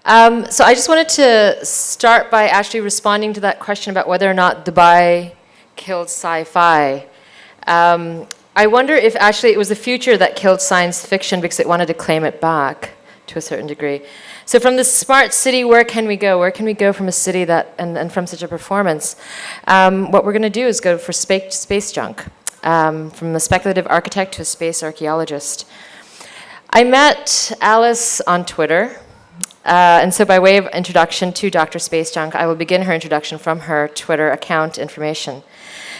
So I just wanted to start by actually responding to that question about whether or not Dubai killed sci-fi. I wonder if actually it was the future that killed science fiction because it wanted to claim it back to a certain degree. So from the smart city, where can we go? Where can we go from a city that, and from such a performance? What we're going to do is go for space junk, from a speculative architect to a space archaeologist. I met Alice on Twitter, and so by way of introduction to Dr. Space Junk, I will begin her introduction from her Twitter account information.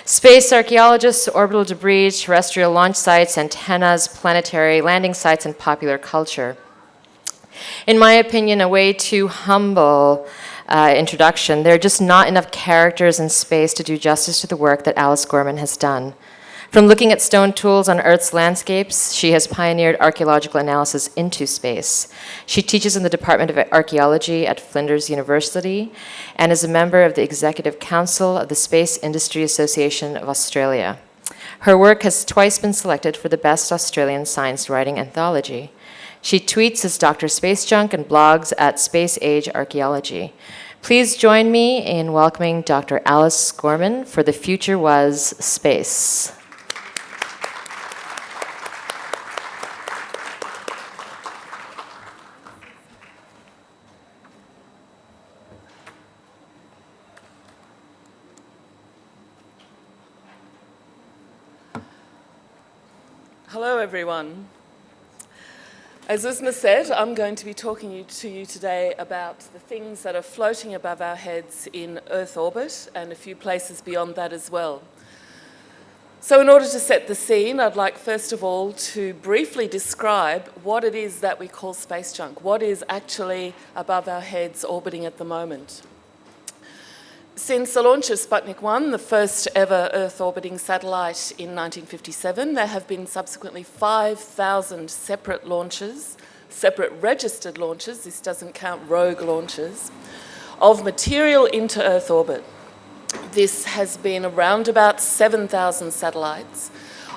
Space archaeologists, orbital debris, terrestrial launch sites, antennas, planetary landing sites, and popular culture. In my opinion, a way too humble introduction. There are just not enough characters in space to do justice to the work that Alice Gorman has done. From looking at stone tools on Earth's landscapes, she has pioneered archaeological analysis into space. She teaches in the Department of Archaeology at Flinders University and is a member of the Executive Council of the Space Industry Association of Australia. Her work has twice been selected for the Best Australian Science Writing Anthology. She tweets as Dr. Space Junk and blogs at Space Age Archaeology. Please join me in welcoming Dr. Alice Gorman for The Future Was Space. Hello, everyone. As Uzma said, I'm going to be talking to you today about the things that are floating above our heads in Earth orbit and a few places beyond that as well. So in order to set the scene, I'd like first of all to briefly describe what it is that we call space junk, what is actually above our heads orbiting at the moment. Since the launch of Sputnik 1, the first ever Earth-orbiting satellite in 1957, there have been subsequently 5,000 separate launches, separate registered launches, this doesn't count rogue launches, of material into Earth orbit. This has been around about 7,000 satellites.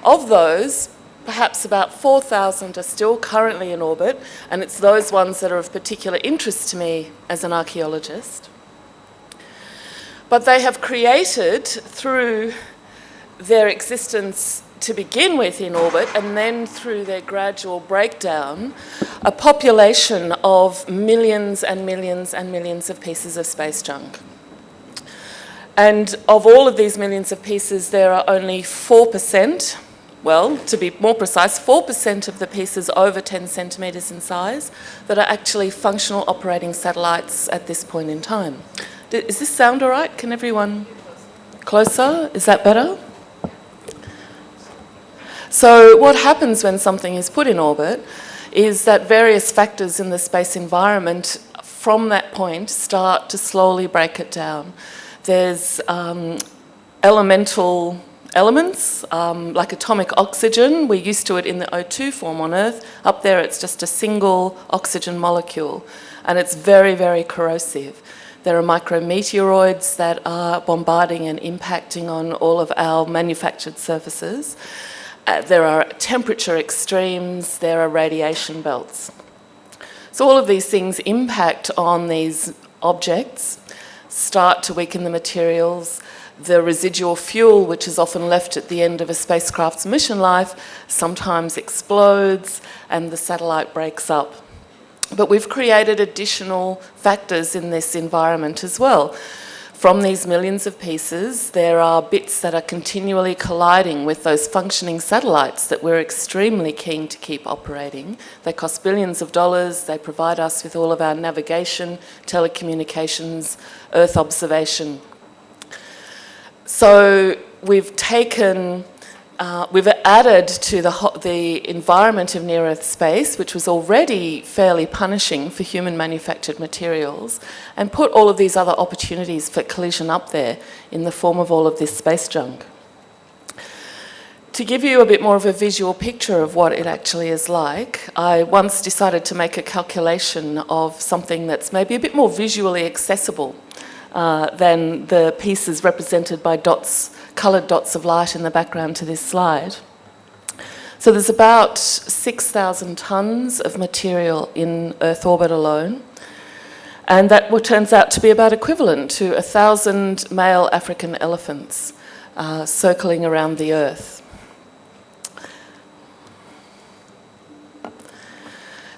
Of those, perhaps about 4,000 are still currently in orbit, and it's those ones that are of particular interest to me as an archaeologist. But they have created, through their existence to begin with in orbit, and then through their gradual breakdown, a population of millions and millions and millions of pieces of space junk. And of all of these millions of pieces, there are only 4%, well, to be more precise, 4% of the pieces over 10 centimetres in size that are actually functional operating satellites at this point in time. Does this sound all right? Can everyone closer? Is that better? So what happens when something is put in orbit is that various factors in the space environment from that point start to slowly break it down. There's elemental elements, like atomic oxygen. We're used to it in the O2 form on Earth. Up there it's just a single oxygen molecule, and it's very, very corrosive. There are micrometeoroids that are bombarding and impacting on all of our manufactured surfaces. There are temperature extremes, there are radiation belts. So all of these things impact on these objects, start to weaken the materials. The residual fuel, which is often left at the end of a spacecraft's mission life, sometimes explodes and the satellite breaks up. But we've created additional factors in this environment as well. From these millions of pieces, there are bits that are continually colliding with those functioning satellites that we're extremely keen to keep operating. They cost billions of dollars. They provide us with all of our navigation, telecommunications, Earth observation. So we've taken... we've added to the environment of near-Earth space, which was already fairly punishing for human-manufactured materials, and put all of these other opportunities for collision up there in the form of all of this space junk. To give you a bit more of a visual picture of what it actually is like, I once decided to make a calculation of something that's maybe a bit more visually accessible than the pieces represented by dots, coloured dots of light in the background to this slide. So there's about 6,000 tonnes of material in Earth orbit alone. And that turns out to be about equivalent to 1,000 male African elephants circling around the Earth.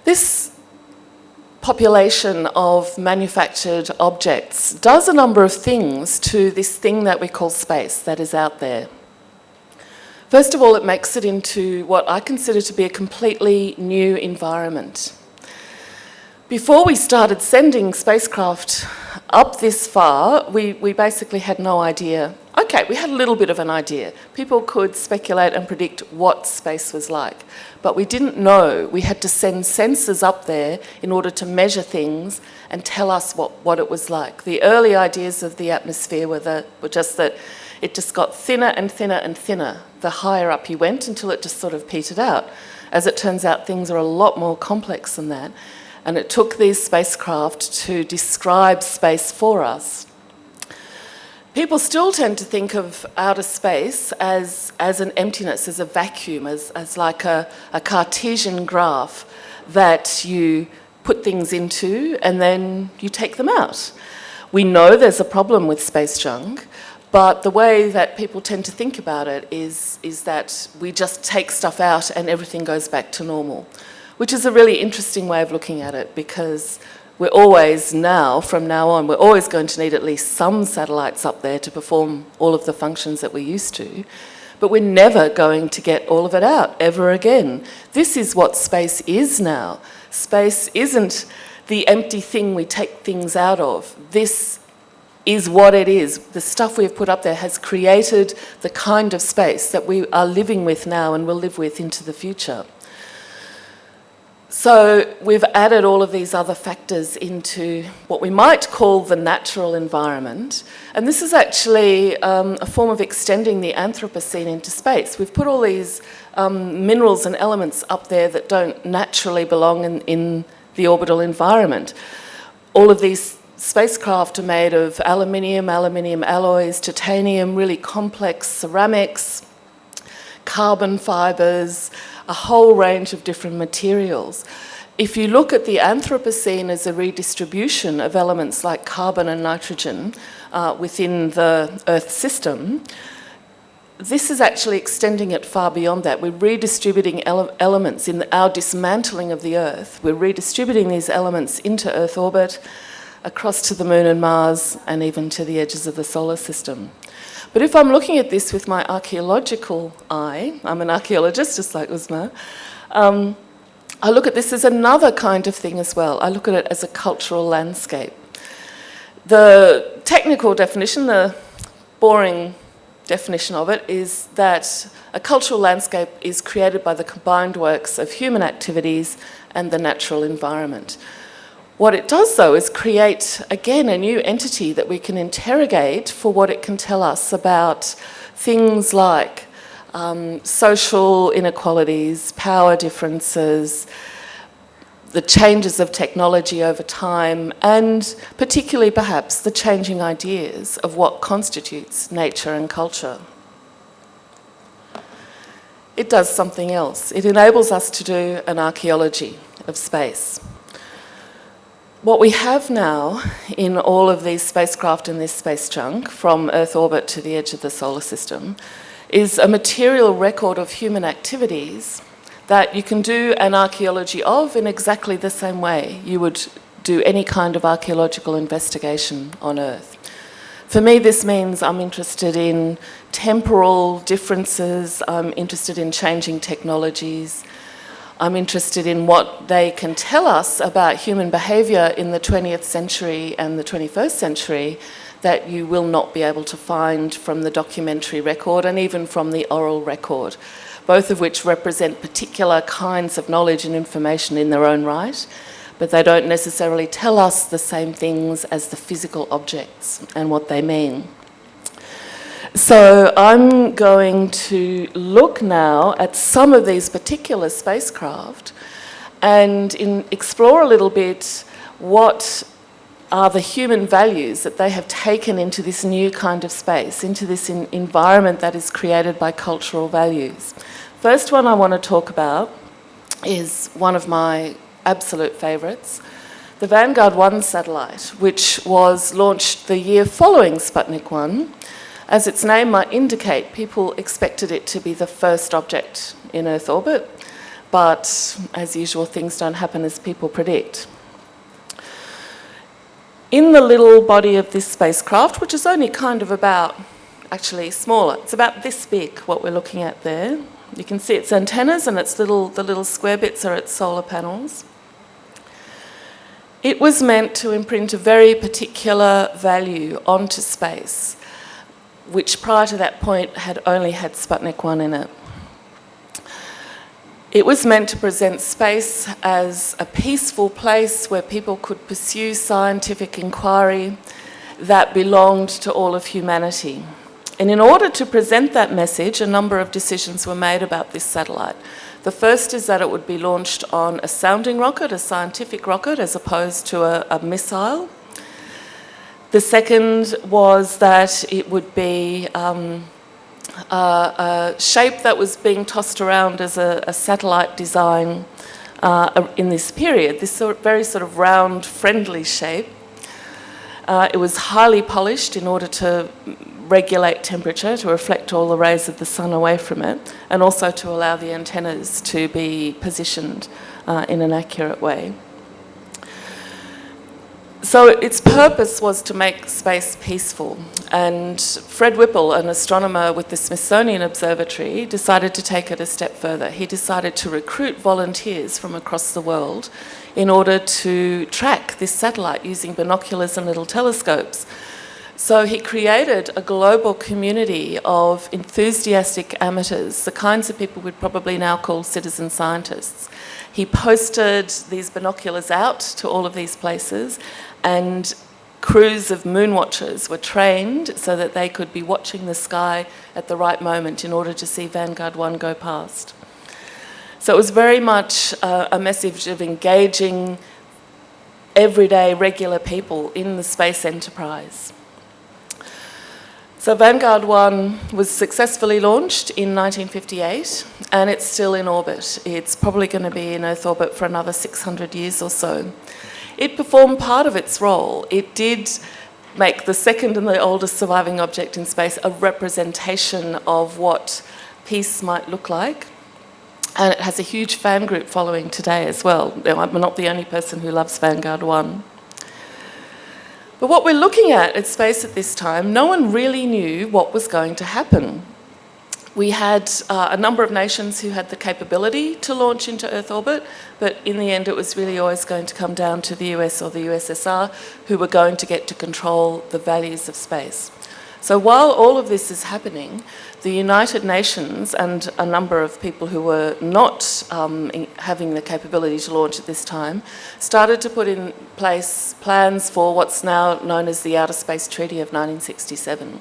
This population of manufactured objects does a number of things to this thing that we call space that is out there. First of all, it makes it into what I consider to be a completely new environment. Before we started sending spacecraft up this far, we basically had no idea. Okay, we had a little bit of an idea. People could speculate and predict what space was like, but we didn't know. We had to send sensors up there in order to measure things and tell us what it was like. The early ideas of the atmosphere were just that it just got thinner and thinner and thinner the higher up you went until it just sort of petered out. As it turns out, things are a lot more complex than that. And it took these spacecraft to describe space for us. People still tend to think of outer space as an emptiness, as a vacuum, as like a Cartesian graph that you put things into and then you take them out. We know there's a problem with space junk, but the way that people tend to think about it is that we just take stuff out and everything goes back to normal, which is a really interesting way of looking at it, because we're always now, from now on, we're always going to need at least some satellites up there to perform all of the functions that we used to, but we're never going to get all of it out ever again. This is what space is now. Space isn't the empty thing we take things out of. This is what it is. The stuff we've put up there has created the kind of space that we are living with now and will live with into the future. So we've added all of these other factors into what we might call the natural environment. And this is actually a form of extending the Anthropocene into space. We've put all these minerals and elements up there that don't naturally belong in the orbital environment. All of these spacecraft are made of aluminium alloys, titanium, really complex ceramics, carbon fibres, a whole range of different materials. If you look at the Anthropocene as a redistribution of elements like carbon and nitrogen within the Earth system, this is actually extending it far beyond that. We're redistributing elements in our dismantling of the Earth. We're redistributing these elements into Earth orbit, across to the Moon and Mars, and even to the edges of the solar system. But if I'm looking at this with my archaeological eye, I'm an archaeologist just like Uzma, I look at this as another kind of thing as well. I look at it as a cultural landscape. The technical definition, the boring definition of it, is that a cultural landscape is created by the combined works of human activities and the natural environment. What it does, though, is create, again, a new entity that we can interrogate for what it can tell us about things like social inequalities, power differences, the changes of technology over time, and particularly, perhaps, the changing ideas of what constitutes nature and culture. It does something else. It enables us to do an archaeology of space. What we have now in all of these spacecraft and this space junk, from Earth orbit to the edge of the solar system, is a material record of human activities that you can do an archaeology of in exactly the same way you would do any kind of archaeological investigation on Earth. For me, this means I'm interested in temporal differences, I'm interested in changing technologies, I'm interested in what they can tell us about human behaviour in the 20th century and the 21st century that you will not be able to find from the documentary record and even from the oral record, both of which represent particular kinds of knowledge and information in their own right, but they don't necessarily tell us the same things as the physical objects and what they mean. So I'm going to look now at some of these particular spacecraft and explore a little bit what are the human values that they have taken into this new kind of space, into this environment that is created by cultural values. First one I want to talk about is one of my absolute favourites, The Vanguard 1 satellite, which was launched the year following Sputnik 1, as its name might indicate, people expected it to be the first object in Earth orbit, but as usual, things don't happen as people predict. In the little body of this spacecraft, which is only kind of about, actually smaller, it's about this big, what we're looking at there. You can see its antennas, and the little square bits are its solar panels. It was meant to imprint a very particular value onto space, which prior to that point had only had Sputnik 1 in it. It was meant to present space as a peaceful place where people could pursue scientific inquiry that belonged to all of humanity. And in order to present that message, a number of decisions were made about this satellite. The first is that it would be launched on a sounding rocket, a scientific rocket, as opposed to a missile. The second was that it would be a shape that was being tossed around as a satellite design in this period, this very sort of round, friendly shape. It was highly polished in order to regulate temperature, to reflect all the rays of the sun away from it, and also to allow the antennas to be positioned in an accurate way. So its purpose was to make space peaceful, and Fred Whipple, an astronomer with the Smithsonian Observatory, decided to take it a step further. He decided to recruit volunteers from across the world in order to track this satellite using binoculars and little telescopes. So he created a global community of enthusiastic amateurs, the kinds of people we'd probably now call citizen scientists. He posted these binoculars out to all of these places, and crews of moon watchers were trained so that they could be watching the sky at the right moment in order to see Vanguard 1 go past. So it was very much a message of engaging everyday, regular people in the space enterprise. So Vanguard 1 was successfully launched in 1958, and it's still in orbit. It's probably going to be in Earth orbit for another 600 years or so. It performed part of its role. It did make the second and the oldest surviving object in space a representation of what peace might look like. And it has a huge fan group following today as well. I'm not the only person who loves Vanguard 1. But what we're looking at space at this time, no one really knew what was going to happen. We had a number of nations who had the capability to launch into Earth orbit, but in the end it was really always going to come down to the US or the USSR, who were going to get to control the values of space. So while all of this is happening, the United Nations and a number of people who were not having the capability to launch at this time started to put in place plans for what's now known as the Outer Space Treaty of 1967.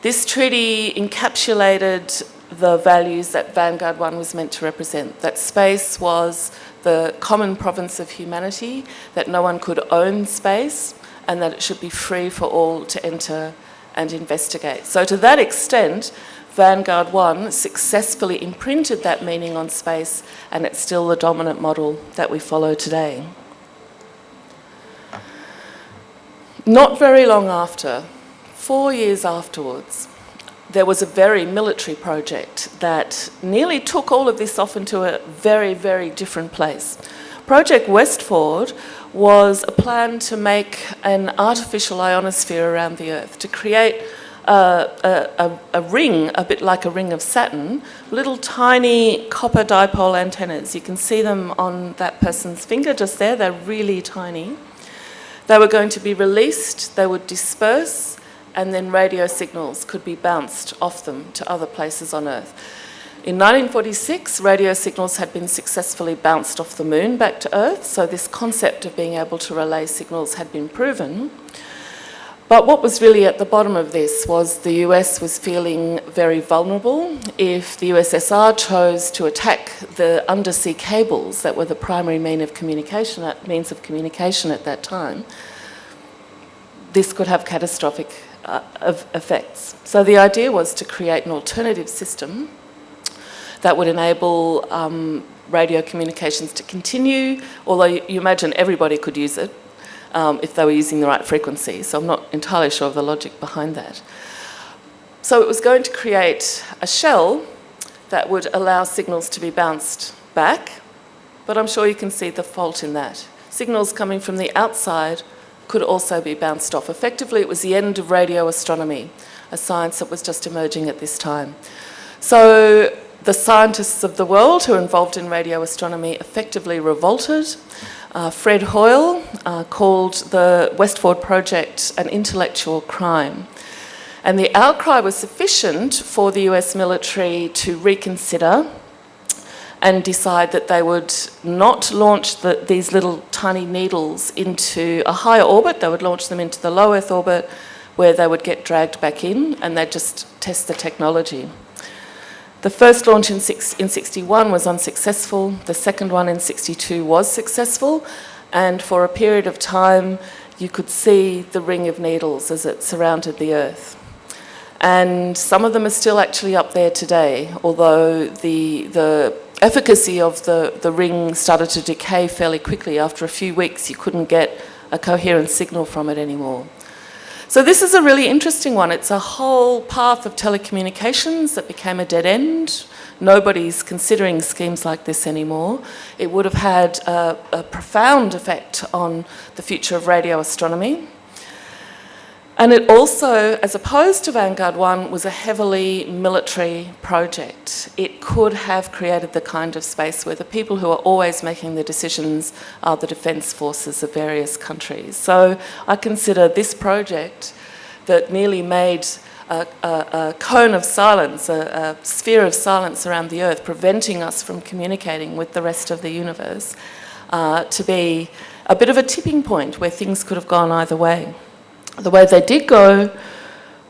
This treaty encapsulated the values that Vanguard 1 was meant to represent, that space was the common province of humanity, that no one could own space, and that it should be free for all to enter and investigate. So to that extent, Vanguard 1 successfully imprinted that meaning on space, and it's still the dominant model that we follow today. Not very long after, 4 years afterwards, there was a very military project that nearly took all of this off into a very, very different place. Project Westford was a plan to make an artificial ionosphere around the Earth, to create a ring, a bit like a ring of Saturn, little tiny copper dipole antennas. You can see them on that person's finger just there. They're really tiny. They were going to be released, they would disperse, and then radio signals could be bounced off them to other places on Earth. In 1946, radio signals had been successfully bounced off the moon back to Earth, so this concept of being able to relay signals had been proven. But what was really at the bottom of this was the US was feeling very vulnerable. If the USSR chose to attack the undersea cables that were the primary means of communication at that time, this could have catastrophic effects. So the idea was to create an alternative system that would enable radio communications to continue, although you imagine everybody could use it if they were using the right frequency. So I'm not entirely sure of the logic behind that. So it was going to create a shell that would allow signals to be bounced back, but I'm sure you can see the fault in that. Signals coming from the outside could also be bounced off. Effectively, it was the end of radio astronomy, a science that was just emerging at this time. So the scientists of the world who are involved in radio astronomy effectively revolted. Fred Hoyle called the Westward Project an intellectual crime. And the outcry was sufficient for the US military to reconsider and decide that they would not launch these little tiny needles into a higher orbit. They would launch them into the low Earth orbit where they would get dragged back in, and they'd just test the technology. The first launch in 61 was unsuccessful. The second one in 62 was successful, and for a period of time you could see the ring of needles as it surrounded the Earth. And some of them are still actually up there today, although the efficacy of the ring started to decay fairly quickly. After a few weeks, you couldn't get a coherent signal from it anymore. So this is a really interesting one. It's a whole path of telecommunications that became a dead end. Nobody's considering schemes like this anymore. It would have had a profound effect on the future of radio astronomy. And it also, as opposed to Vanguard 1, was a heavily military project. It could have created the kind of space where the people who are always making the decisions are the defence forces of various countries. So I consider this project that nearly made a cone of silence, a sphere of silence around the Earth, preventing us from communicating with the rest of the universe, to be a bit of a tipping point where things could have gone either way. The way they did go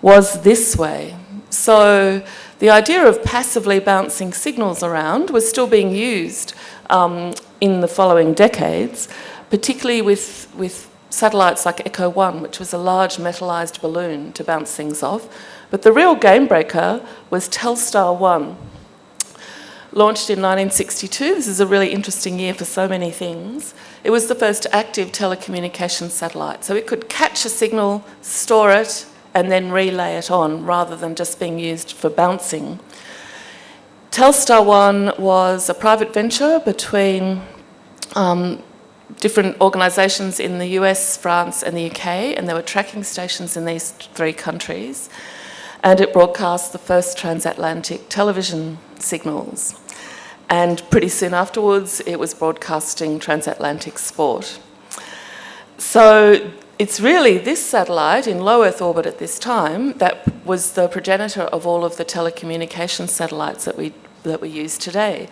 was this way. So the idea of passively bouncing signals around was still being used in the following decades, particularly with satellites like Echo 1, which was a large metallized balloon to bounce things off. But the real game breaker was Telstar 1. Launched in 1962, this is a really interesting year for so many things. It was the first active telecommunications satellite. So it could catch a signal, store it, and then relay it on, rather than just being used for bouncing. Telstar 1 was a private venture between different organisations in the US, France, and the UK, and there were tracking stations in these three countries. And it broadcast the first transatlantic television signals. And pretty soon afterwards, it was broadcasting transatlantic sport. So it's really this satellite in low Earth orbit at this time that was the progenitor of all of the telecommunication satellites that we use today.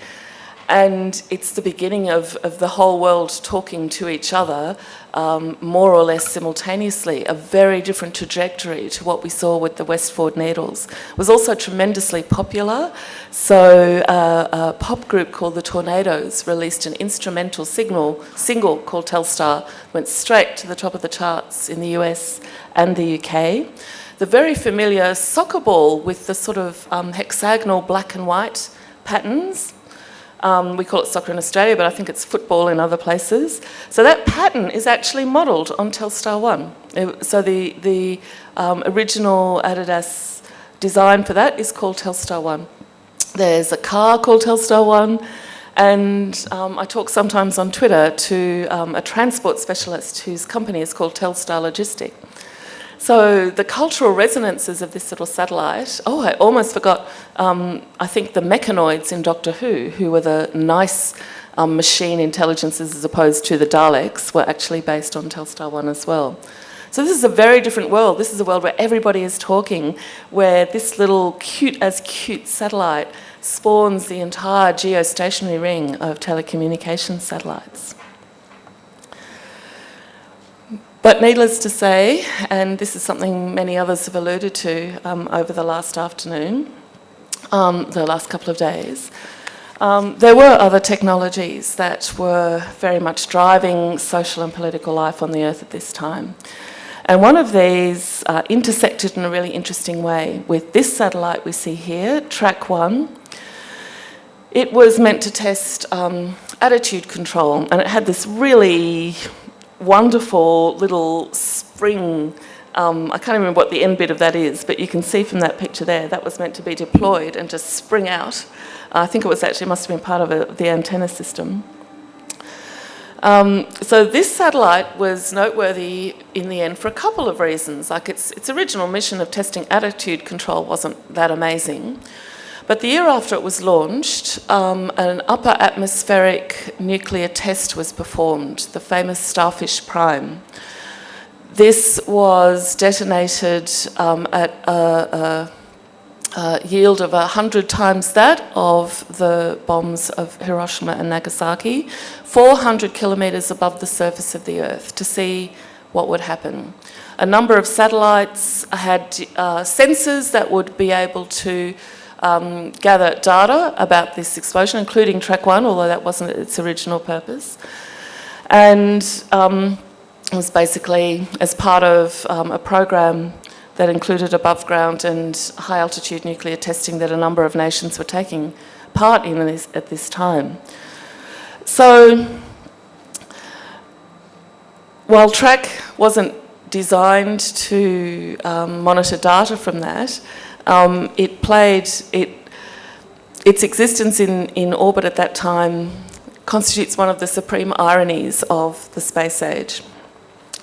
And it's the beginning of the whole world talking to each other more or less simultaneously, a very different trajectory to what we saw with the westward needles. It was also tremendously popular. So a pop group called the Tornadoes released an instrumental single called Telstar, went straight to the top of the charts in the US and the UK. The very familiar soccer ball with the sort of hexagonal black and white patterns. We call it soccer in Australia, but I think it's football in other places. So that pattern is actually modelled on Telstar 1. So the original Adidas design for that is called Telstar 1. There's a car called Telstar 1, and I talk sometimes on Twitter to a transport specialist whose company is called Telstar Logistic. So the cultural resonances of this little satellite, I almost forgot, I think the mechanoids in Doctor Who were the nice machine intelligences as opposed to the Daleks, were actually based on Telstar 1 as well. So this is a very different world. This is a world where everybody is talking, where this little cute satellite spawns the entire geostationary ring of telecommunications satellites. But needless to say, and this is something many others have alluded to over the last afternoon, the last couple of days, there were other technologies that were very much driving social and political life on the Earth at this time. And one of these intersected in a really interesting way with this satellite we see here, Track 1. It was meant to test attitude control, and it had this really wonderful little spring. I can't remember what the end bit of that is, but you can see from that picture there, that was meant to be deployed and just spring out. I think it was actually, must have been part of the antenna system. So this satellite was noteworthy in the end for a couple of reasons. Like its original mission of testing attitude control wasn't that amazing. But the year after it was launched, an upper atmospheric nuclear test was performed, the famous Starfish Prime. This was detonated at a yield of 100 times that of the bombs of Hiroshima and Nagasaki, 400 kilometres above the surface of the Earth, to see what would happen. A number of satellites had sensors that would be able to gather data about this explosion, including Track 1, although that wasn't its original purpose. And it was basically as part of a program that included above ground and high altitude nuclear testing that a number of nations were taking part in at this time. So while Track wasn't designed to monitor data from that, its existence in orbit at that time constitutes one of the supreme ironies of the space age.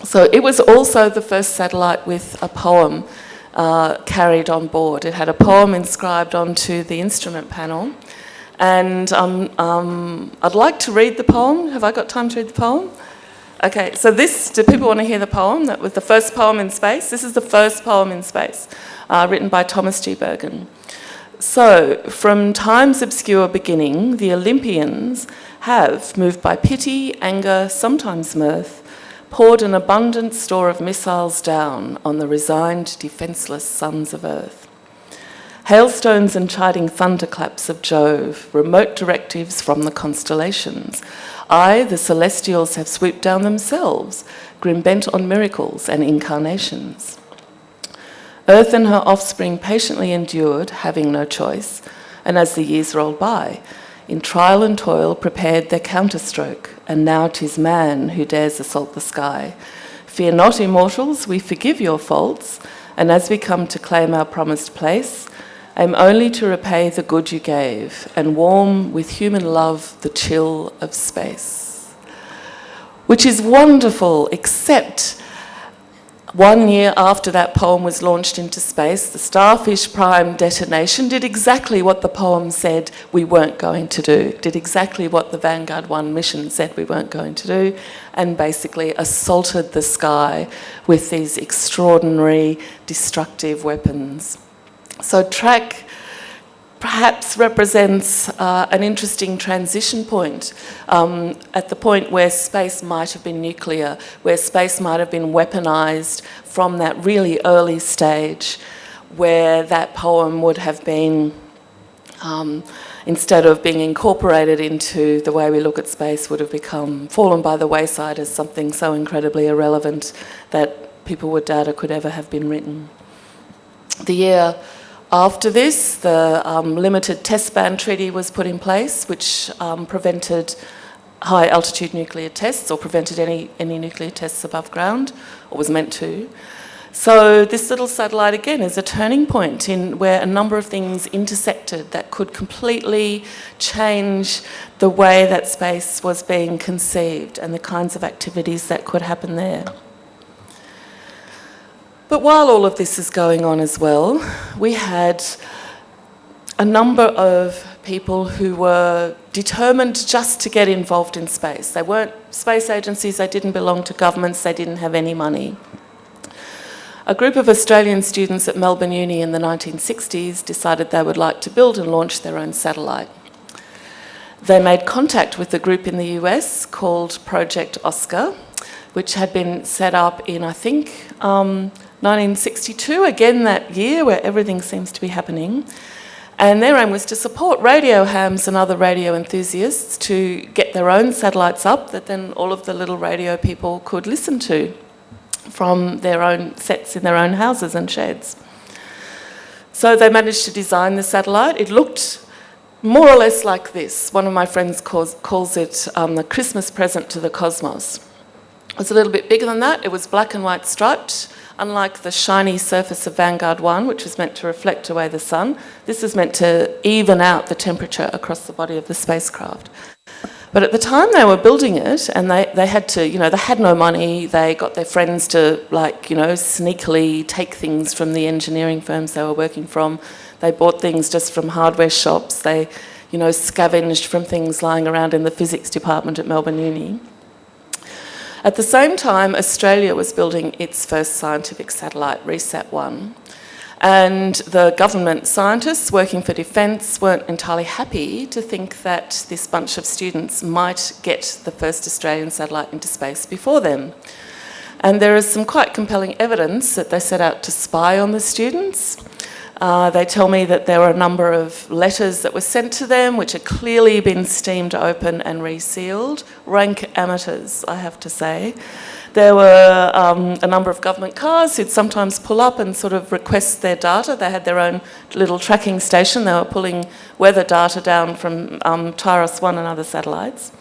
So it was also the first satellite with a poem carried on board. It had a poem inscribed onto the instrument panel. And I'd like to read the poem. Have I got time to read the poem? Okay, so do people want to hear the poem? That was the first poem in space. This is the first poem in space, written by Thomas G. Bergen. So, from time's obscure beginning, the Olympians have, moved by pity, anger, sometimes mirth, poured an abundant store of missiles down on the resigned, defenceless sons of Earth. Hailstones and chiding thunderclaps of Jove, remote directives from the constellations. Aye, the celestials have swooped down themselves, grim bent on miracles and incarnations. Earth and her offspring patiently endured, having no choice, and as the years rolled by, in trial and toil prepared their counterstroke, and now 'tis man who dares assault the sky. Fear not, immortals, we forgive your faults, and as we come to claim our promised place, aim only to repay the good you gave, and warm with human love the chill of space. Which is wonderful, except 1 year after that poem was launched into space, the Starfish Prime detonation did exactly what the poem said we weren't going to do, did exactly what the Vanguard 1 mission said we weren't going to do, and basically assaulted the sky with these extraordinary destructive weapons. So Track perhaps represents an interesting transition point at the point where space might have been nuclear, where space might have been weaponised from that really early stage, where that poem would have been, instead of being incorporated into the way we look at space, would have fallen by the wayside as something so incredibly irrelevant that people would doubt it could ever have been written. The year after this, the Limited Test Ban Treaty was put in place, which prevented high-altitude nuclear tests, or prevented any nuclear tests above ground, or was meant to. So this little satellite, again, is a turning point in where a number of things intersected that could completely change the way that space was being conceived and the kinds of activities that could happen there. But while all of this is going on as well, we had a number of people who were determined just to get involved in space. They weren't space agencies, they didn't belong to governments, they didn't have any money. A group of Australian students at Melbourne Uni in the 1960s decided they would like to build and launch their own satellite. They made contact with a group in the US called Project Oscar, which had been set up in, I think, 1962, again that year where everything seems to be happening. And their aim was to support radio hams and other radio enthusiasts to get their own satellites up that then all of the little radio people could listen to from their own sets in their own houses and sheds. So they managed to design the satellite. It looked more or less like this. One of my friends calls it the Christmas present to the cosmos. It was a little bit bigger than that. It was black and white striped. Unlike the shiny surface of Vangaurd 1, which was meant to reflect away the sun, this was meant to even out the temperature across the body of the spacecraft. But at the time they were building it, and they had to, they had no money, they got their friends to, sneakily take things from the engineering firms they were working from. They bought things just from hardware shops. They, scavenged from things lying around in the physics department at Melbourne Uni. At the same time, Australia was building its first scientific satellite, RESAT-1, and the government scientists working for Defence weren't entirely happy to think that this bunch of students might get the first Australian satellite into space before them. And there is some quite compelling evidence that they set out to spy on the students. They tell me that there were a number of letters that were sent to them which had clearly been steamed open and resealed. Rank amateurs, I have to say. There were a number of government cars who'd sometimes pull up and sort of request their data. They had their own little tracking station. They were pulling weather data down from Tyros 1 and other satellites.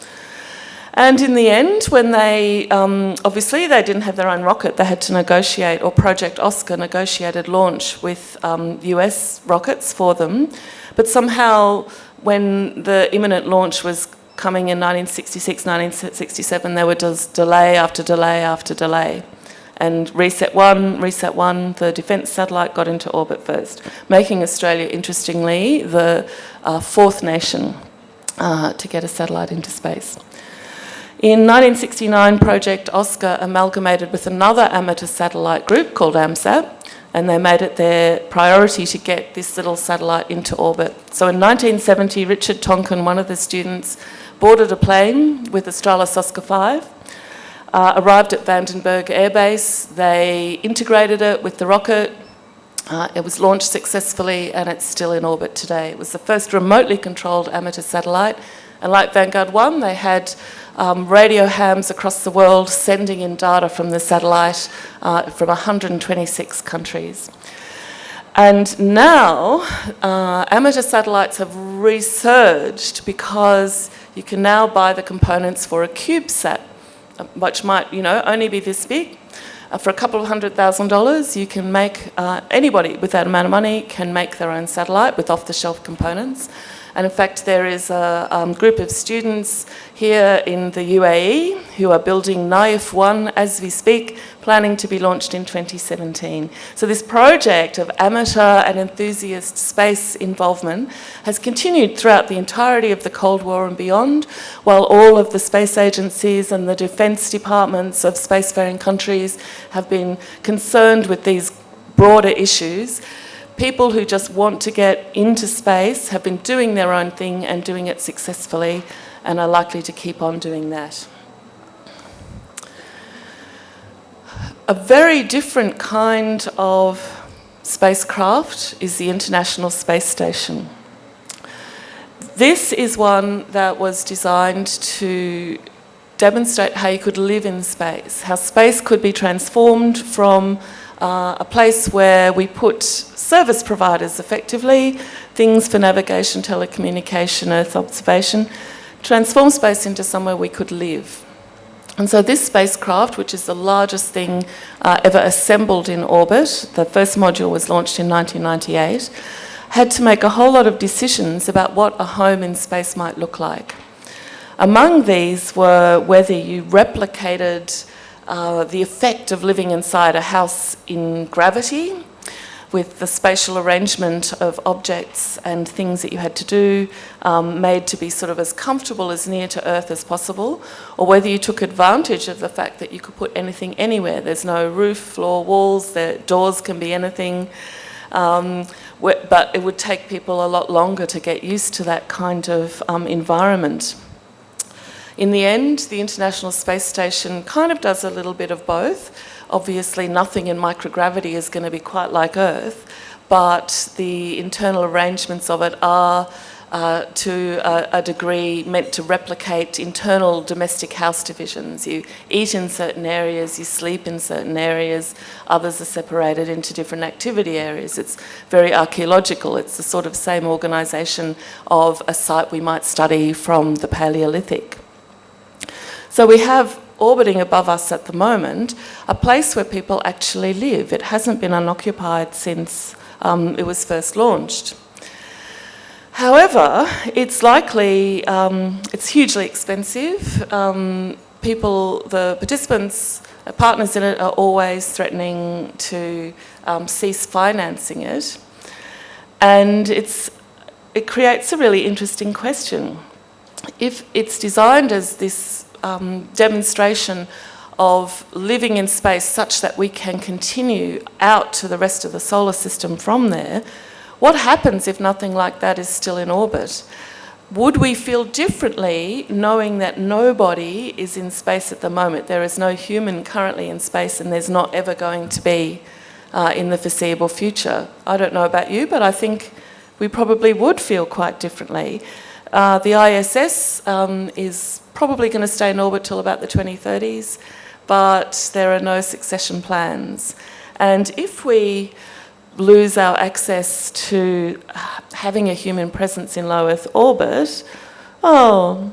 And in the end, when they, obviously they didn't have their own rocket, they had to negotiate, or Project Oscar negotiated launch with US rockets for them. But somehow, when the imminent launch was coming in 1966, 1967, there was delay after delay after delay. And RESAT-1, the defence satellite, got into orbit first, making Australia, interestingly, the fourth nation to get a satellite into space. In 1969, Project Oscar amalgamated with another amateur satellite group called AMSAT, and they made it their priority to get this little satellite into orbit. So in 1970, Richard Tonkin, one of the students, boarded a plane with Australis Oscar 5, arrived at Vandenberg Air Base. They integrated it with the rocket. It was launched successfully, and it's still in orbit today. It was the first remotely controlled amateur satellite, and like Vanguard 1, they had radio hams across the world sending in data from the satellite from 126 countries. And now amateur satellites have resurged because you can now buy the components for a CubeSat, which might only be this big. For a couple of $100,000, you can make, anybody with that amount of money can make their own satellite with off-the-shelf components. And in fact, there is a group of students here in the UAE who are building Naif 1 as we speak, planning to be launched in 2017. So this project of amateur and enthusiast space involvement has continued throughout the entirety of the Cold War and beyond, while all of the space agencies and the defence departments of spacefaring countries have been concerned with these broader issues. People who just want to get into space have been doing their own thing and doing it successfully, and are likely to keep on doing that. A very different kind of spacecraft is the International Space Station. This is one that was designed to demonstrate how you could live in space, how space could be transformed from a place where we put service providers effectively, things for navigation, telecommunication, Earth observation, transform space into somewhere we could live. And so this spacecraft, which is the largest thing ever assembled in orbit, the first module was launched in 1998, had to make a whole lot of decisions about what a home in space might look like. Among these were whether you replicated the effect of living inside a house in gravity, with the spatial arrangement of objects and things that you had to do made to be sort of as comfortable as near to Earth as possible, or whether you took advantage of the fact that you could put anything anywhere. There's no roof, floor, walls, the doors can be anything, but it would take people a lot longer to get used to that kind of environment. In the end, the International Space Station kind of does a little bit of both. Obviously, nothing in microgravity is going to be quite like Earth, but the internal arrangements of it are to a degree meant to replicate internal domestic house divisions. You eat in certain areas, you sleep in certain areas, others are separated into different activity areas. It's very archaeological. It's the sort of same organisation of a site we might study from the Paleolithic. So we have orbiting above us at the moment a place where people actually live. It hasn't been unoccupied since it was first launched. However, it's likely, it's hugely expensive. The participants, partners in it, are always threatening to cease financing it. And it creates a really interesting question. If it's designed as this demonstration of living in space such that we can continue out to the rest of the solar system from there, what happens if nothing like that is still in orbit? Would we feel differently knowing that nobody is in space at the moment? There is no human currently in space, and there's not ever going to be in the foreseeable future. I don't know about you, but I think we probably would feel quite differently. The ISS is probably going to stay in orbit till about the 2030s, but there are no succession plans. And if we lose our access to having a human presence in low Earth orbit, I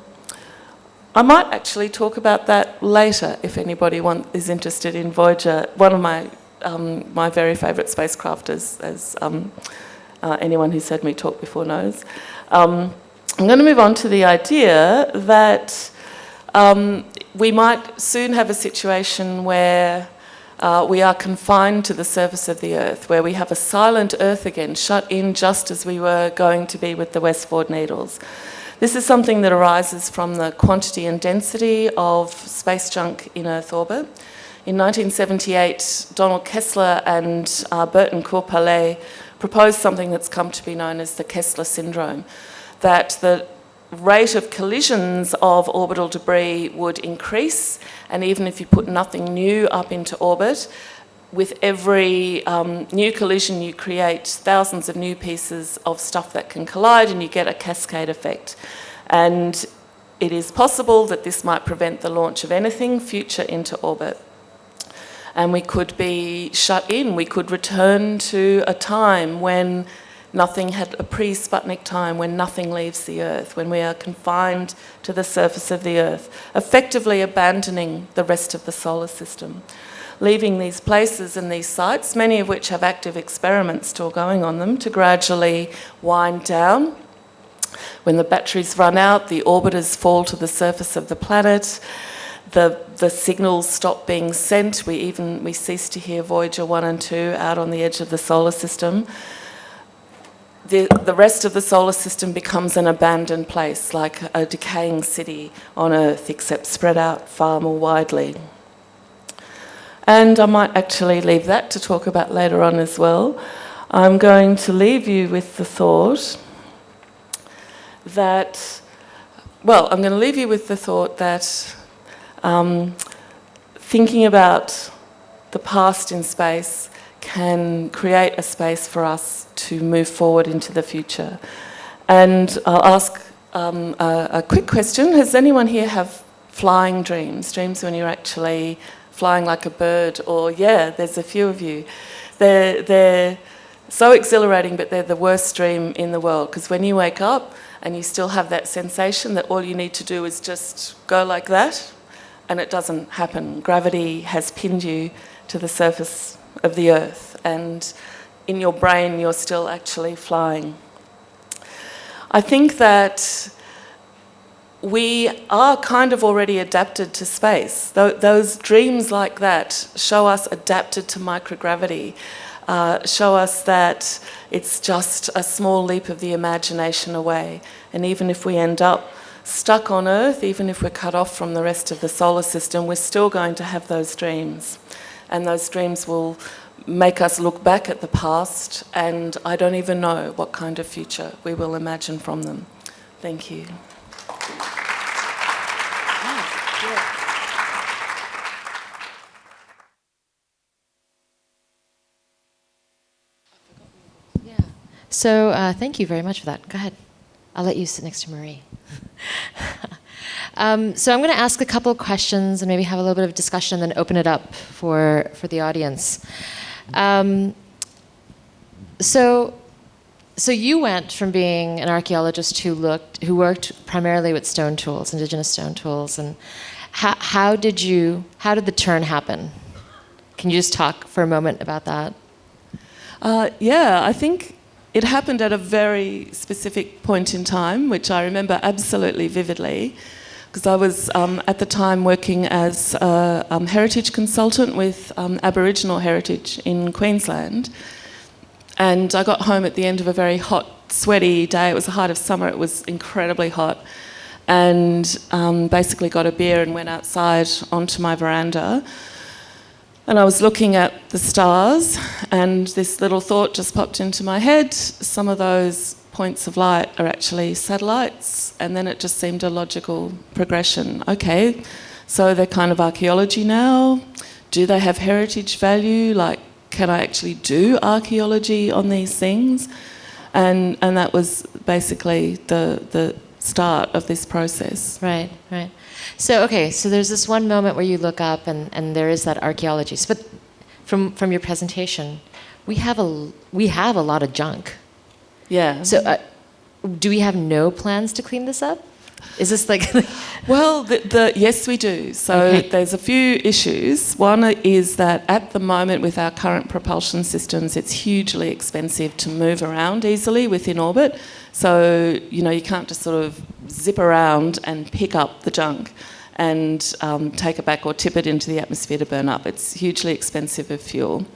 might actually talk about that later if anybody is interested in Voyager, one of my very favourite spacecraft, as anyone who's heard me talk before knows. I'm going to move on to the idea that we might soon have a situation where we are confined to the surface of the Earth, where we have a silent Earth again, shut in just as we were going to be with the Westward needles. This is something that arises from the quantity and density of space junk in Earth orbit. In 1978, Donald Kessler and Burton Court-Palais proposed something that's come to be known as the Kessler syndrome, that the rate of collisions of orbital debris would increase, and even if you put nothing new up into orbit, with every new collision you create thousands of new pieces of stuff that can collide, and you get a cascade effect. And it is possible that this might prevent the launch of anything future into orbit. And we could be shut in. We could return to a time when nothing had a pre-Sputnik time, when nothing leaves the Earth, when we are confined to the surface of the Earth, effectively abandoning the rest of the solar system, leaving these places and these sites, many of which have active experiments still going on them, to gradually wind down. When the batteries run out, the orbiters fall to the surface of the planet, the signals stop being sent, we cease to hear Voyager 1 and 2 out on the edge of the solar system. The rest of the solar system becomes an abandoned place, like a decaying city on Earth, except spread out far more widely. And I might actually leave that to talk about later on as well. I'm going to leave you with the thought that, thinking about the past in space can create a space for us to move forward into the future. And I'll ask a quick question. Has anyone here have flying dreams? Dreams when you're actually flying like a bird? Or, yeah, there's a few of you. They're so exhilarating, but they're the worst dream in the world, because when you wake up and you still have that sensation that all you need to do is just go like that, and it doesn't happen. Gravity has pinned you to the surface of the Earth, and in your brain you're still actually flying. I think that we are kind of already adapted to space. Those dreams like that show us adapted to microgravity, show us that it's just a small leap of the imagination away. And even if we end up stuck on Earth, even if we're cut off from the rest of the solar system, we're still going to have those dreams. And those dreams will make us look back at the past, and I don't even know what kind of future we will imagine from them. Thank you. So thank you very much for that. Go ahead. I'll let you sit next to Marie. So I'm going to ask a couple of questions and maybe have a little bit of discussion, and then open it up for the audience. So you went from being an archaeologist who worked primarily with stone tools, indigenous stone tools, and how did the turn happen? Can you just talk for a moment about that? Yeah, I think it happened at a very specific point in time, which I remember absolutely vividly, because I was at the time working as a heritage consultant with Aboriginal heritage in Queensland. And I got home at the end of a very hot, sweaty day. It was the height of summer. It was incredibly hot. And basically got a beer and went outside onto my veranda. And I was looking at the stars, and this little thought just popped into my head. Some of those points of light are actually satellites. And then it just seemed a logical progression. Okay, so they're kind of archaeology now. Do they have heritage value? Like, can I actually do archaeology on these things? And that was basically the start of this process. Right. So there's this one moment where you look up and there is that archaeology. But from your presentation, we have a lot of junk. Yeah. So do we have no plans to clean this up? Is this like... Well, yes, we do. So There's a few issues. One is that at the moment with our current propulsion systems, it's hugely expensive to move around easily within orbit. So, you can't just sort of zip around and pick up the junk and take it back or tip it into the atmosphere to burn up. It's hugely expensive of fuel.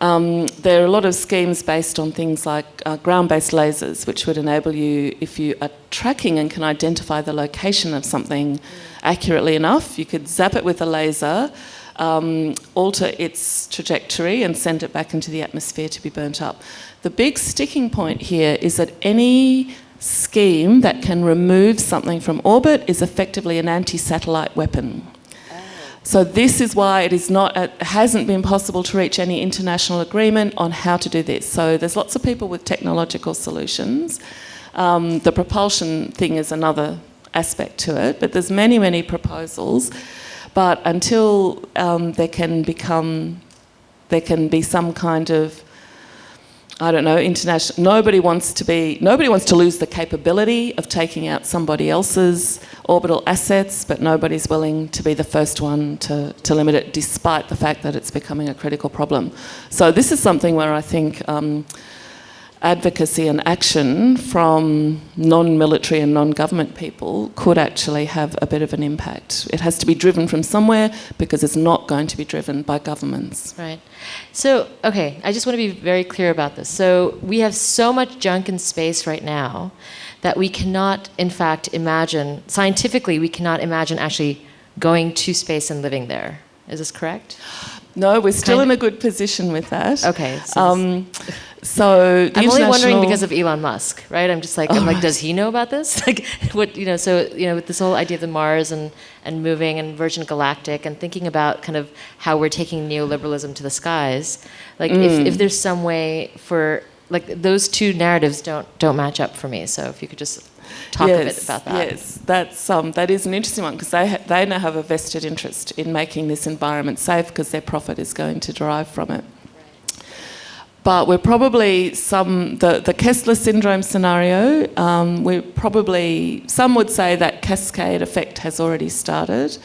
There are a lot of schemes based on things like ground-based lasers, which would enable you, if you are tracking and can identify the location of something accurately enough, you could zap it with a laser, alter its trajectory and send it back into the atmosphere to be burnt up. The big sticking point here is that any scheme that can remove something from orbit is effectively an anti-satellite weapon. So this is why it hasn't been possible to reach any international agreement on how to do this. So there's lots of people with technological solutions. The propulsion thing is another aspect to it, but there's many, many proposals. But until there can be some kind of, I don't know, international. Nobody wants to lose the capability of taking out somebody else's orbital assets, but nobody's willing to be the first one to limit it, despite the fact that it's becoming a critical problem. So this is something where I think advocacy and action from non-military and non-government people could actually have a bit of an impact. It has to be driven from somewhere, because it's not going to be driven by governments. Right. So, I just want to be very clear about this. So we have so much junk in space right now that we cannot, in fact, imagine, scientifically, we cannot imagine actually going to space and living there. Is this correct? No, we're still in a good position with that. Okay. So I'm only wondering because of Elon Musk, right? I'm just like, does he know about this? Like, with this whole idea of the Mars and moving and Virgin Galactic and thinking about kind of how we're taking neoliberalism to the skies. Like, if there's some way for, like, those two narratives don't match up for me. So if you could just talk a bit about that. Yes, that is an interesting one, because they now have a vested interest in making this environment safe, because their profit is going to derive from it. But we're probably the Kessler syndrome scenario, some would say that cascade effect has already started.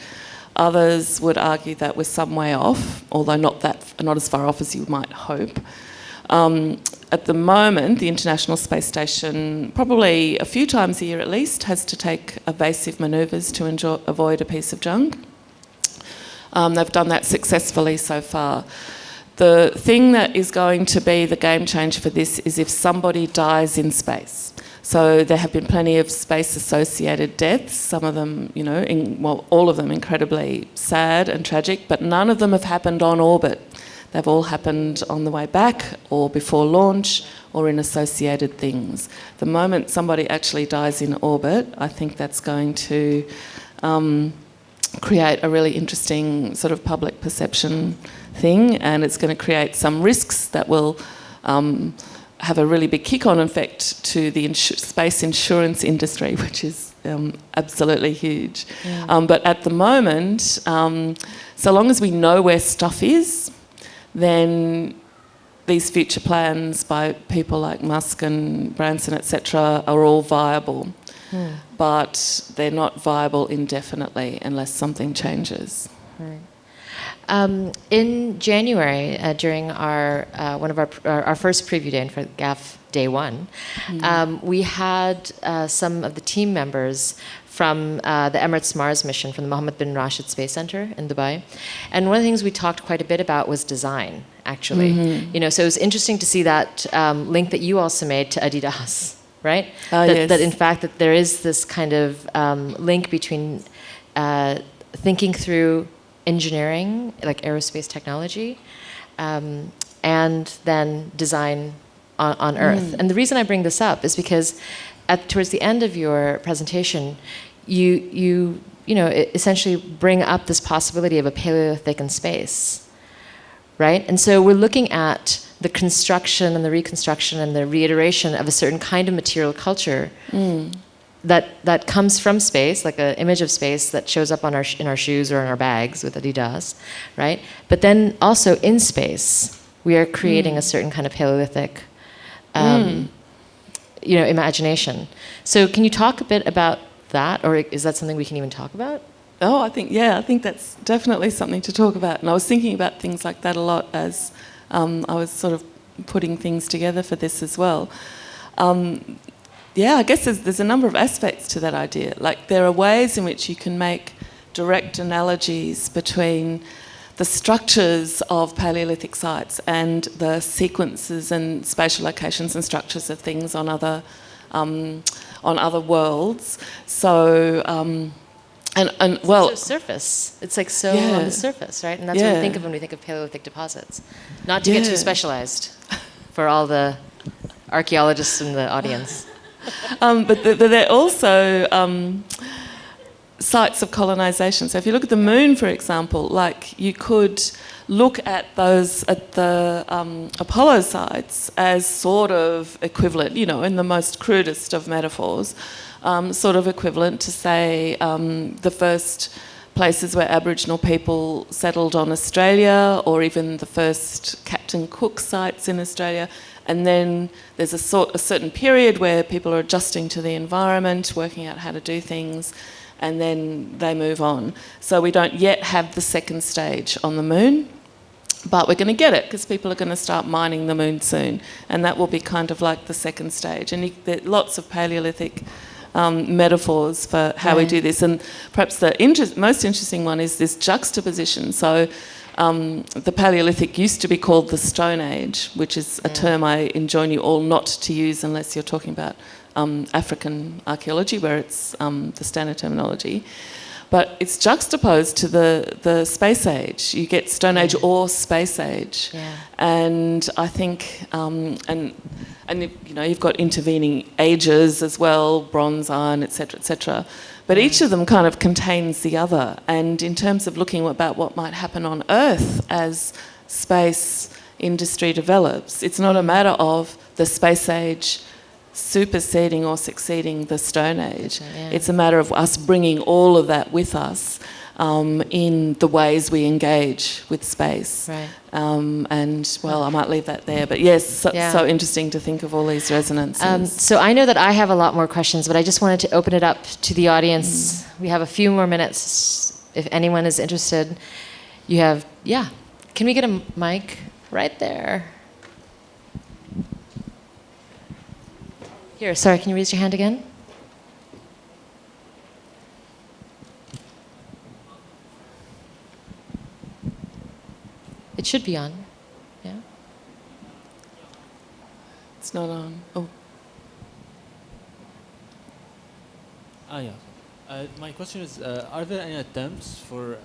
Others would argue that we're some way off, although not as far off as you might hope. At the moment, the International Space Station, probably a few times a year at least, has to take evasive manoeuvres to avoid a piece of junk. They've done that successfully so far. The thing that is going to be the game changer for this is if somebody dies in space. So there have been plenty of space-associated deaths, some of them, all of them incredibly sad and tragic, but none of them have happened on orbit. They've all happened on the way back or before launch or in associated things. The moment somebody actually dies in orbit, I think that's going to create a really interesting sort of public perception thing, and it's going to create some risks that will have a really big kick-on effect to the space insurance industry, which is absolutely huge. Yeah. But at the moment, so long as we know where stuff is, then these future plans by people like Musk and Branson, etc., are all viable. But they're not viable indefinitely unless something changes. Right. In January, during our one of our first preview day for GAF Day 1, we had some of the team members from the Emirates Mars mission from the Mohammed bin Rashid Space Center in Dubai, and one of the things we talked quite a bit about was design. Actually, so it was interesting to see that link that you also made to Adidas, right? Yes. That in fact that there is this kind of link between thinking through engineering, like aerospace technology, and then design on Earth. And the reason I bring this up is because towards the end of your presentation, you essentially bring up this possibility of a Paleolithic in space, right? And so we're looking at the construction and the reconstruction and the reiteration of a certain kind of material culture that comes from space, like an image of space that shows up in our shoes or in our bags with Adidas, right? But then also in space, we are creating a certain kind of Paleolithic, imagination. So can you talk a bit about that, or is that something we can even talk about? Oh, I think that's definitely something to talk about. And I was thinking about things like that a lot as I was sort of putting things together for this as well. I guess there's a number of aspects to that idea. Like, there are ways in which you can make direct analogies between the structures of Paleolithic sites and the sequences and spatial locations and structures of things on other worlds. So, So surface. It's like on the surface, right? And that's what we think of when we think of Paleolithic deposits. Not to get too specialized for all the archaeologists in the audience. But they're also sites of colonisation. So if you look at the moon, for example, like, you could look at the Apollo sites as sort of equivalent, in the most crudest of metaphors, sort of equivalent to, say, the first places where Aboriginal people settled on Australia, or even the first Captain Cook sites in Australia. And then there's a certain period where people are adjusting to the environment, working out how to do things, and then they move on. So we don't yet have the second stage on the moon, but we're going to get it because people are going to start mining the moon soon, and that will be kind of like the second stage. And there are lots of Paleolithic metaphors for how we do this. And perhaps the most interesting one is this juxtaposition. So the Paleolithic used to be called the Stone Age, which is a term I enjoin you all not to use unless you're talking about African archaeology, where it's the standard terminology. But it's juxtaposed to the Space Age. You get Stone Age or Space Age. Yeah. And I think, you've got intervening ages as well, Bronze, Iron, etc., etc. But each of them kind of contains the other. And in terms of looking about what might happen on Earth as space industry develops, it's not a matter of the Space Age superseding or succeeding the Stone Age. Yeah. It's a matter of us bringing all of that with us in the ways we engage with space. Right. I might leave that there. But yes, so interesting to think of all these resonances. So I know that I have a lot more questions, but I just wanted to open it up to the audience. We have a few more minutes. If anyone is interested, Can we get a mic right there? Here, sorry, can you raise your hand again? It should be on. Yeah. It's not on. Oh. My question is, are there any attempts for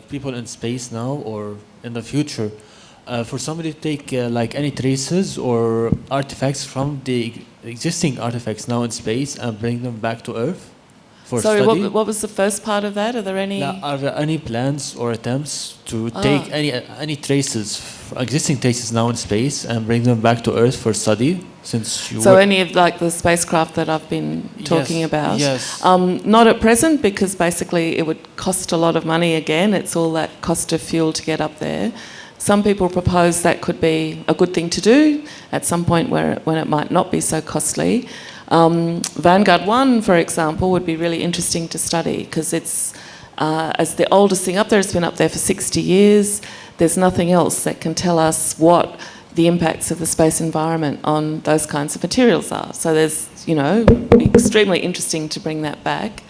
people in space now or in the future for somebody to take any traces or artifacts from the existing artifacts now in space and bring them back to Earth? for Sorry, study. what was the first part of that? Are there any... Now, are there any plans or attempts to take any traces, existing traces now in space, and bring them back to Earth for study? So any of like the spacecraft that I've been talking about? Yes. Not at present, because basically it would cost a lot of money again. It's all that cost of fuel to get up there. Some people propose that could be a good thing to do at some point when it might not be so costly. Vangaurd 1, for example, would be really interesting to study because it's, as the oldest thing up there, it's been up there for 60 years. There's nothing else that can tell us what the impacts of the space environment on those kinds of materials are. So there's, extremely interesting to bring that back.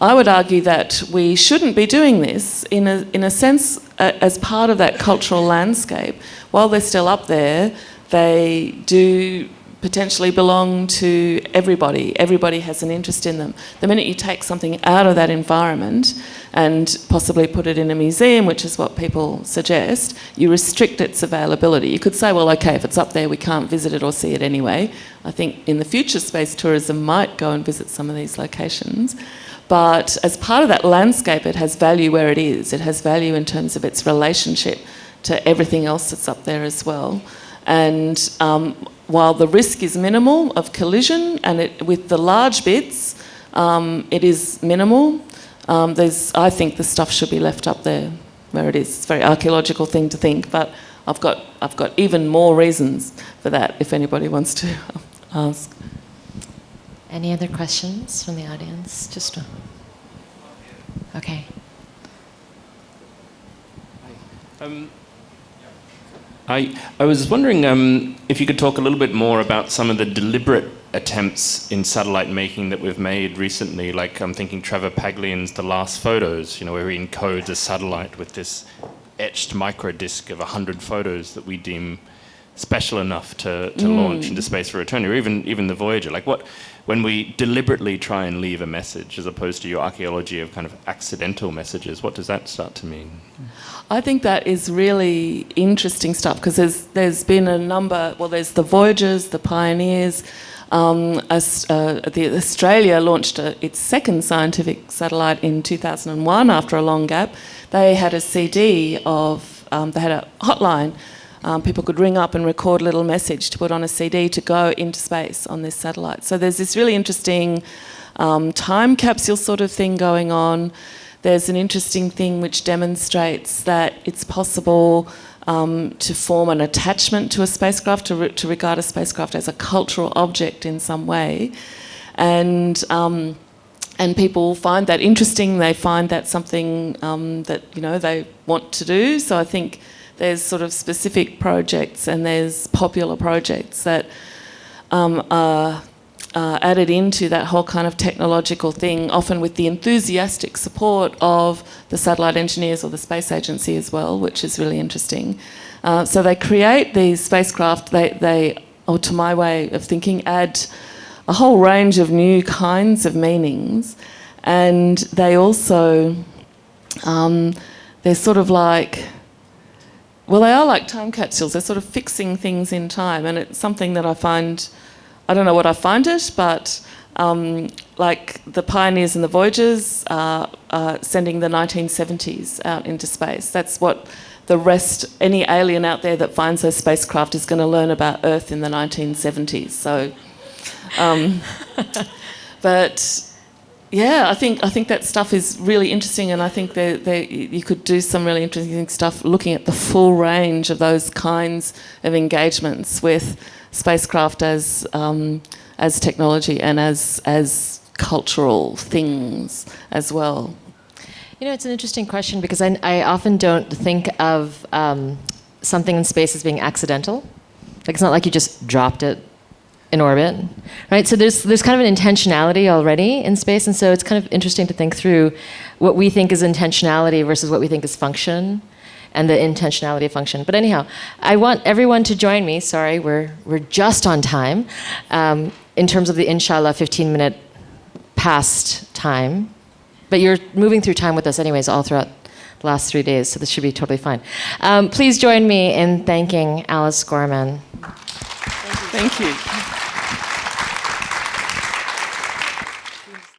I would argue that we shouldn't be doing this in a sense as part of that cultural landscape. While they're still up there, they do potentially belong to everybody. Everybody has an interest in them. The minute you take something out of that environment and possibly put it in a museum, which is what people suggest, you restrict its availability. You could say, well, okay, if it's up there, we can't visit it or see it anyway. I think in the future, space tourism might go and visit some of these locations. But as part of that landscape, it has value where it is. It has value in terms of its relationship to everything else that's up there as well. And while the risk is minimal of collision, and with the large bits, it is minimal, I think the stuff should be left up there where it is. It's a very archaeological thing to think, but I've got even more reasons for that if anybody wants to ask. Any other questions from the audience? Okay. I was wondering if you could talk a little bit more about some of the deliberate attempts in satellite making that we've made recently. Like I'm thinking Trevor Paglian's The Last Photos, where he encodes a satellite with this etched microdisc of 100 photos that we deem special enough to launch into space for return, or even the Voyager. When we deliberately try and leave a message as opposed to your archaeology of kind of accidental messages, what does that start to mean? I think that is really interesting stuff because there's been a number, there's the Voyagers, the Pioneers. Australia launched its second scientific satellite in 2001 after a long gap. They had a CD they had a hotline. People could ring up and record a little message to put on a CD to go into space on this satellite. So there's this really interesting time capsule sort of thing going on. There's an interesting thing which demonstrates that it's possible to form an attachment to a spacecraft, to regard a spacecraft as a cultural object in some way. And people find that interesting. They find that something that they want to do. So I think there's sort of specific projects and there's popular projects that are added into that whole kind of technological thing, often with the enthusiastic support of the satellite engineers or the space agency as well, which is really interesting. So they create these spacecraft, or to my way of thinking, add a whole range of new kinds of meanings. And they also, they're sort of like, they are like time capsules. They're sort of fixing things in time. And it's something that I find, I don't know what I find it, but like the Pioneers and the Voyagers are sending the 1970s out into space. That's what any alien out there that finds those spacecraft is going to learn about Earth in the 1970s. So, but yeah, I think that stuff is really interesting, and I think you could do some really interesting stuff looking at the full range of those kinds of engagements with spacecraft as technology and as cultural things as well. It's an interesting question because I often don't think of something in space as being accidental. Like it's not like you just dropped it in orbit, right? So there's kind of an intentionality already in space, and so it's kind of interesting to think through what we think is intentionality versus what we think is function, and the intentionality of function. But anyhow, I want everyone to join me. Sorry, we're just on time in terms of the inshallah 15-minute past time, but you're moving through time with us anyways all throughout the last 3 days, so this should be totally fine. Please join me in thanking Alice Gorman. Thank you.